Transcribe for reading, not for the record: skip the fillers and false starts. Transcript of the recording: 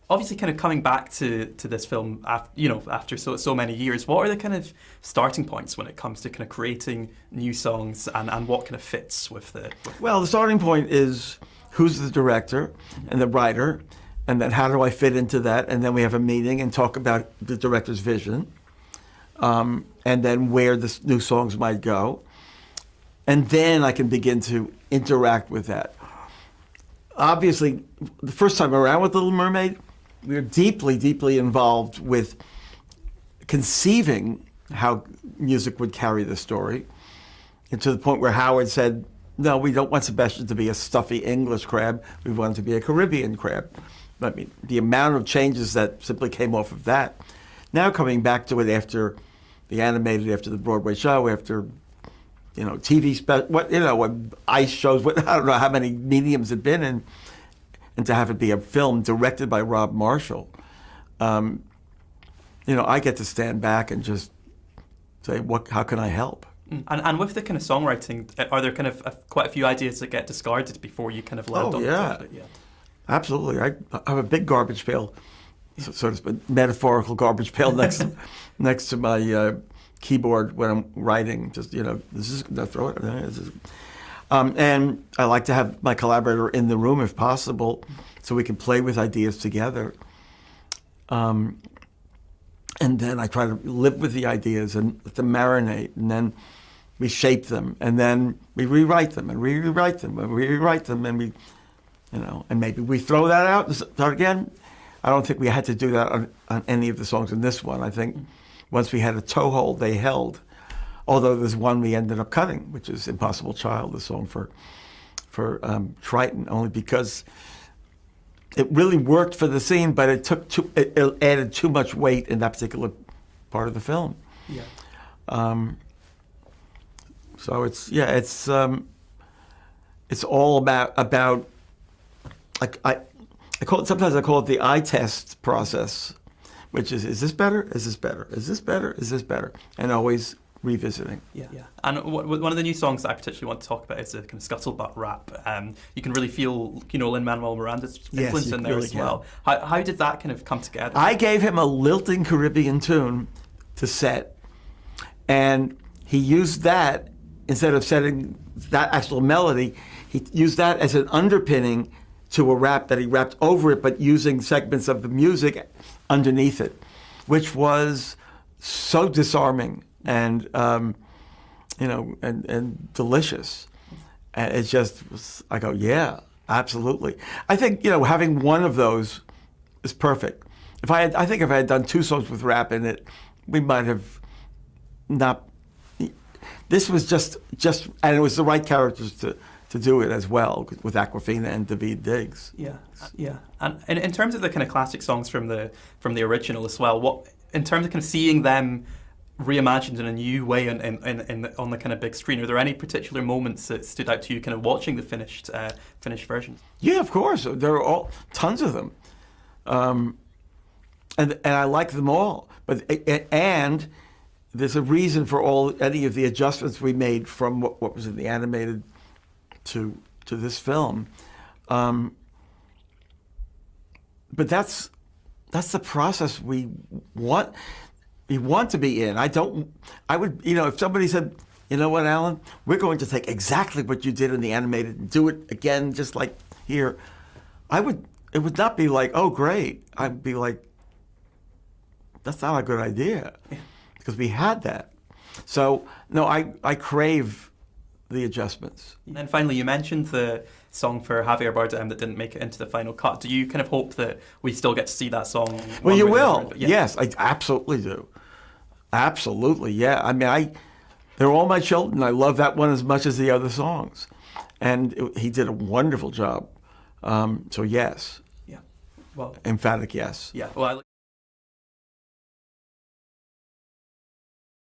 Obviously, kind of coming back to this film, after so many years, what are the kind of starting points when it comes to kind of creating new songs, and what kind of fits with the? Well, the starting point is who's the director and the writer, and then how do I fit into that, and then we have a meeting and talk about the director's vision, and then where the new songs might go, and then I can begin to interact with that. Obviously, the first time around with Little Mermaid, we were deeply, deeply involved with conceiving how music would carry the story, and to the point where Howard said, no, we don't want Sebastian to be a stuffy English crab, we want him to be a Caribbean crab. I mean, the amount of changes that simply came off of that. Now coming back to it after the animated, after the Broadway show, after TV ice shows, I don't know how many mediums it'd been in, and to have it be a film directed by Rob Marshall, I get to stand back and just say, how can I help? And with the kind of songwriting, are there kind of quite a few ideas that get discarded before you kind of land on it? Yeah, absolutely. I have a big garbage pail, sort of metaphorical garbage pail next to my keyboard when I'm writing. Just throw it. And I like to have my collaborator in the room if possible, so we can play with ideas together. And then I try to live with the ideas and let them marinate, and then we shape them, and then we rewrite them, and rewrite them, and rewrite them, and we, and maybe we throw that out and start again. I don't think we had to do that on any of the songs in this one. I think once we had a toehold, they held. Although there's one we ended up cutting, which is Impossible Child, the song for Triton, only because it really worked for the scene, but it added too much weight in that particular part of the film. Yeah. So it's all about like I call it, sometimes I call it the eye test process, which is this better? Is this better? Is this better? Is this better? And always revisiting. Yeah. And one of the new songs that I particularly want to talk about is the kind of scuttlebutt rap. You can really feel, Lin-Manuel Miranda's influence in there really as well. How did that kind of come together? I gave him a lilting Caribbean tune to set, and he used that instead of setting that actual melody. He used that as an underpinning to a rap that he rapped over it, but using segments of the music underneath it, which was so disarming and and delicious. And it just was, I go, yeah, absolutely. I think, having one of those is perfect. I think if I had done two songs with rap in it, we might have not. This was just, and it was the right characters to do it as well, with Aquafina and Daveed Diggs. Yeah. And in terms of the kind of classic songs from the original as well, what in terms of kind of seeing them reimagined in a new way on the kind of big screen, are there any particular moments that stood out to you kind of watching the finished version? Yeah, of course. There are all tons of them, and I like them all. And there's a reason for any of the adjustments we made from what was in the animated to this film. But that's the process we want. We want to be in. I would, if somebody said, you know what, Alan, we're going to take exactly what you did in the animated and do it again, just like here, it would not be like, oh, great. I'd be like, that's not a good idea, because we had that. So, no, I crave the adjustments. And then finally, you mentioned the song for Javier Bardem that didn't make it into the final cut. Do you kind of hope that we still get to see that song? Well, you will. Yes, I absolutely do. Absolutely, yeah. I mean, they're all my children. I love that one as much as the other songs. And he did a wonderful job. So yes. Yeah. Well, emphatic yes. Yeah. Well,